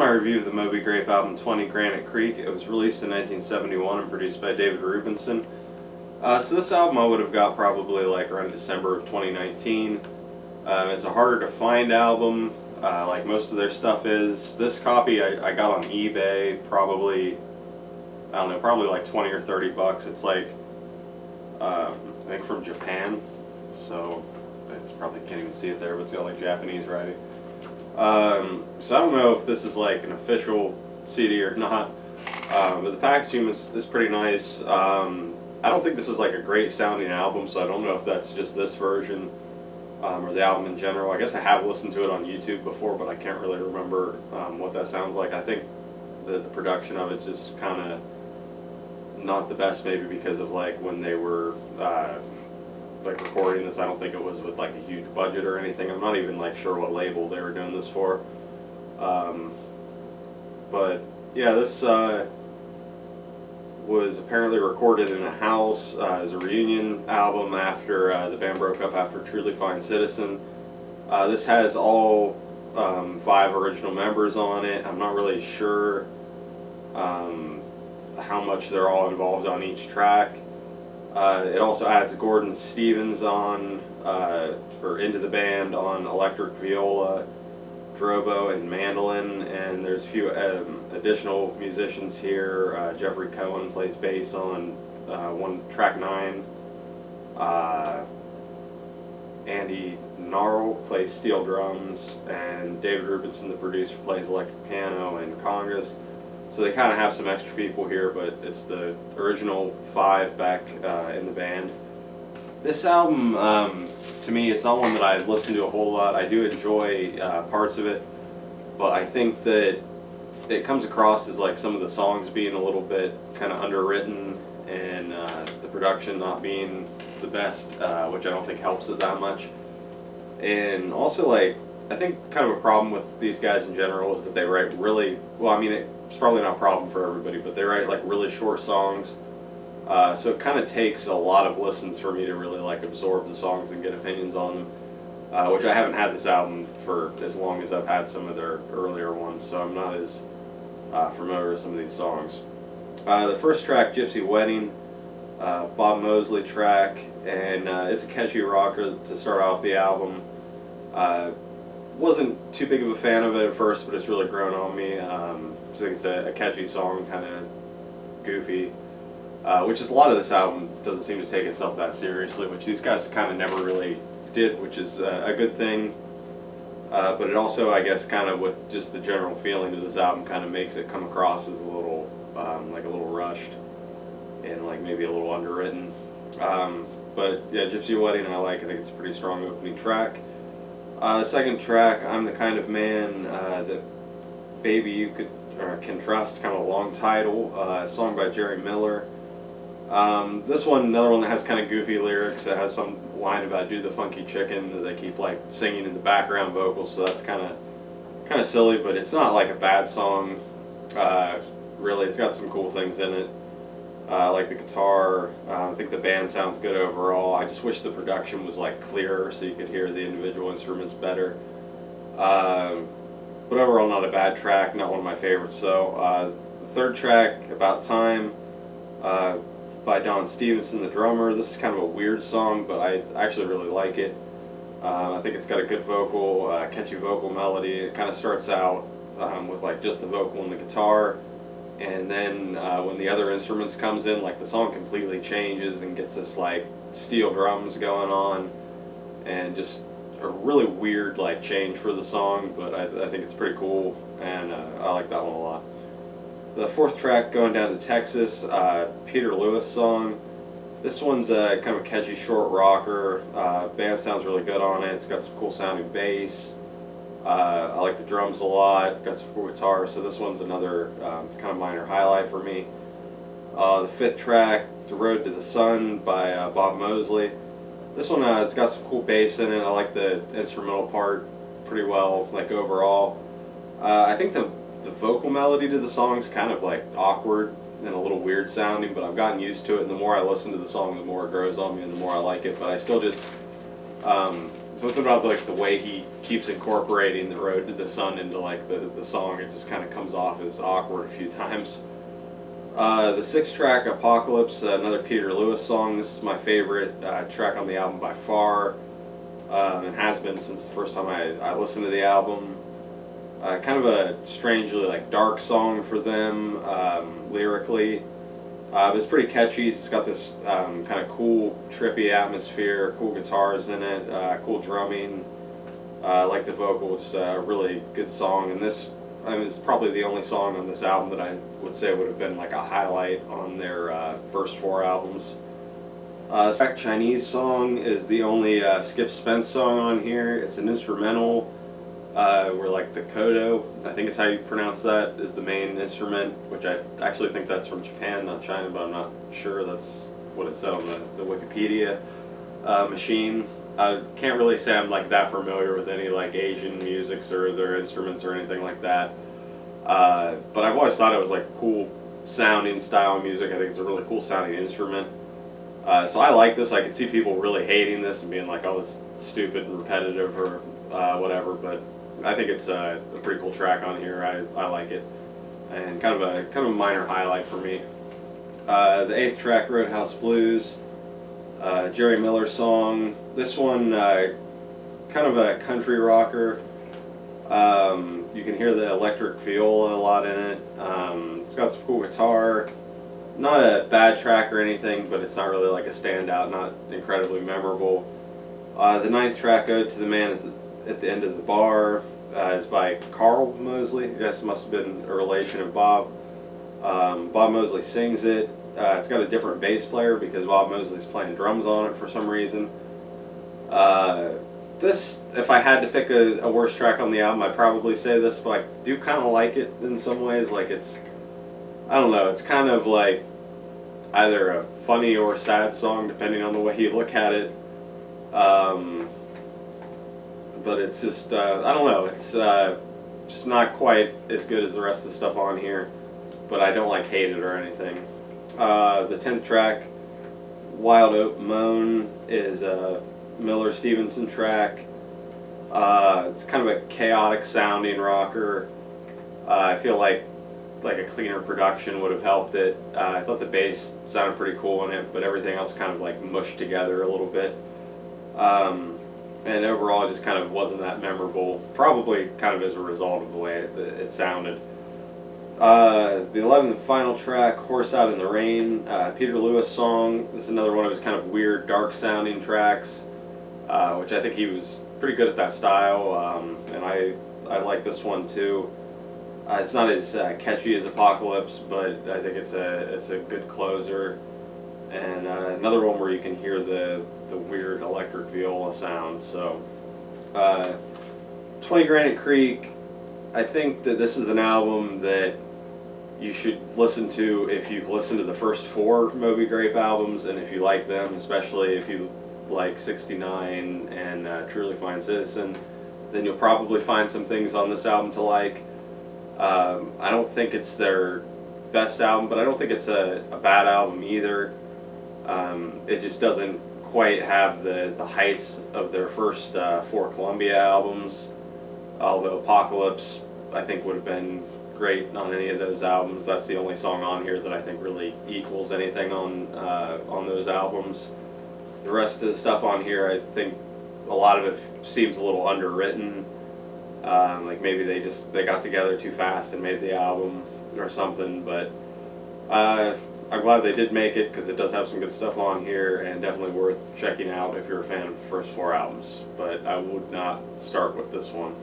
My review of the Moby Grape album 20 Granite Creek. It was released in 1971 and produced by David Rubinson. So this album I would have got probably like around December of 2019. It's a harder to find album, like most of their stuff is. This copy I got on eBay probably, I don't know, probably like 20 or 30 bucks. It's like, I think from Japan, so I probably can't even see it there, but it's got like Japanese writing. So I don't know if this is like an official CD or not, but the packaging is pretty nice. I don't think this is like a great sounding album, so I don't know if that's just this version or the album in general. I guess I have listened to it on YouTube before, but I can't really remember what that sounds like. I think the production of it's just kind of not the best, maybe because of like when they were like recording this. I don't think it was with like a huge budget or anything. I'm not even like sure what label they were doing this for. But yeah, this was apparently recorded in a house as a reunion album after the band broke up after Truly Fine Citizen. This has all 5 original members on it. I'm not really sure how much they're all involved on each track. It also adds Gordon Stevens on, or into the band on electric viola, drobo, and mandolin, and there's a few additional musicians here. Jeffrey Cohen plays bass on track 9. Andy Gnarl plays steel drums, and David Rubinson, the producer, plays electric piano and congas. So they kind of have some extra people here, but it's the original 5 back in the band. This album, to me, it's not one that I listen to a whole lot. I do enjoy parts of it, but I think that it comes across as like some of the songs being a little bit kind of underwritten, and the production not being the best, which I don't think helps it that much. And also, like, I think kind of a problem with these guys in general is that they write really, well, I mean, it's probably not a problem for everybody, but they write like really short songs. So it kind of takes a lot of listens for me to really like absorb the songs and get opinions on them, which I haven't had this album for as long as I've had some of their earlier ones, so I'm not as familiar with some of these songs. The first track, Gypsy Wedding, Bob Mosley track, and it's a catchy rocker to start off the album. Wasn't too big of a fan of it at first, but it's really grown on me. I think it's a catchy song, kind of goofy, which is a lot of this album doesn't seem to take itself that seriously, which these guys kind of never really did, which is a good thing. But it also, I guess, kind of with just the general feeling of this album, kind of makes it come across as a little, like a little rushed and like maybe a little underwritten. But yeah, Gypsy Wedding I think it's a pretty strong opening track. The second track, I'm the Kind of Man That Baby You Could Can Trust, kind of a long title, a song by Jerry Miller. This one, another one that has kind of goofy lyrics. It has some line about "do the funky chicken" that they keep like singing in the background vocals, so that's kind of silly, but it's not like a bad song. Really, it's got some cool things in it. I like the guitar. I think the band sounds good overall. I just wish the production was like clearer so you could hear the individual instruments better. But overall, not a bad track, not one of my favorites. So the third track, About Time, by Don Stevenson, the drummer. This is kind of a weird song, but I actually really like it. I think it's got a good vocal, catchy vocal melody. It kind of starts out with like just the vocal and the guitar, and then when the other instruments comes in, like the song completely changes and gets this like steel drums going on, and just a really weird like change for the song, but I think it's pretty cool, and I like that one a lot. The fourth track, Going Down to Texas, Peter Lewis song. This one's kind of a catchy short rocker. Band sounds really good on it. It's got some cool sounding bass. I like the drums a lot. Got some cool guitar. So this one's another kind of minor highlight for me. The fifth track, The Road to the Sun by Bob Mosley. This one has got some cool bass in it. I like the instrumental part pretty well, like overall. I think the vocal melody to the song's kind of like awkward and a little weird sounding, but I've gotten used to it, and the more I listen to the song, the more it grows on me and the more I like it. But I still just something about like the way he keeps incorporating the Road to the Sun into like the song. It just kind of comes off as awkward a few times. The sixth track, Apocalypse, another Peter Lewis song. This is my favorite track on the album by far, and has been since the first time I listened to the album. Kind of a strangely like dark song for them lyrically. It's pretty catchy. It's got this kind of cool, trippy atmosphere, cool guitars in it, cool drumming. I like the vocal, just a really good song. And this, it's probably the only song on this album that I would say would have been like a highlight on their first 4 albums. The Chinese song is the only Skip Spence song on here. It's an instrumental. Where like the kodo, I think is how you pronounce that, is the main instrument, which I actually think that's from Japan, not China, but I'm not sure. That's what it said on the Wikipedia machine. I can't really say I'm like that familiar with any like Asian musics or their instruments or anything like that. But I've always thought it was like cool sounding style of music. I think it's a really cool sounding instrument. So I like this. I could see people really hating this and being like, oh, this is stupid and repetitive or whatever, but I think it's a pretty cool track on here. I like it, and kind of a minor highlight for me. The 8th track, Roadhouse Blues, Jerry Miller song. This one, kind of a country rocker. You can hear the electric viola a lot in it. It's got some cool guitar. Not a bad track or anything, but it's not really like a standout, not incredibly memorable. The 9th track, Ode to the Man at the End of the Bar, is by Carl Mosley. I guess it must have been a relation of Bob. Bob Mosley sings it. It's got a different bass player because Bob Mosley's playing drums on it for some reason. This, if I had to pick a worst track on the album, I'd probably say this, but I do kind of like it in some ways. Like it's, I don't know, it's kind of like either a funny or sad song depending on the way you look at it. But it's just, I don't know, it's just not quite as good as the rest of the stuff on here, but I don't like hate it or anything. The 10th track, Wild Oat Moan, is a Miller Stevenson track. It's kind of a chaotic sounding rocker. I feel like a cleaner production would have helped it. I thought the bass sounded pretty cool in it, but everything else kind of like mushed together a little bit. And overall, it just kind of wasn't that memorable, probably kind of as a result of the way it sounded. The 11th and final track, Horse Out in the Rain, Peter Lewis song. This is another one of his kind of weird, dark-sounding tracks, which I think he was pretty good at that style, and I like this one too. It's not as catchy as Apocalypse, but I think it's a good closer, and another one where you can hear the weird electric viola sound. So 20 Granite Creek, I think that this is an album that you should listen to if you've listened to the first 4 Moby Grape albums, and if you like them, especially if you like 69 and Truly Fine Citizen, then you'll probably find some things on this album to like. I don't think it's their best album, but I don't think it's a bad album either. It just doesn't quite have the heights of their first 4 Columbia albums, although Apocalypse I think would have been great on any of those albums. That's the only song on here that I think really equals anything on those albums. The rest of the stuff on here, I think a lot of it seems a little underwritten. Like maybe they got together too fast and made the album or something, but I'm glad they did make it because it does have some good stuff on here and definitely worth checking out if you're a fan of the first 4 albums. But I would not start with this one.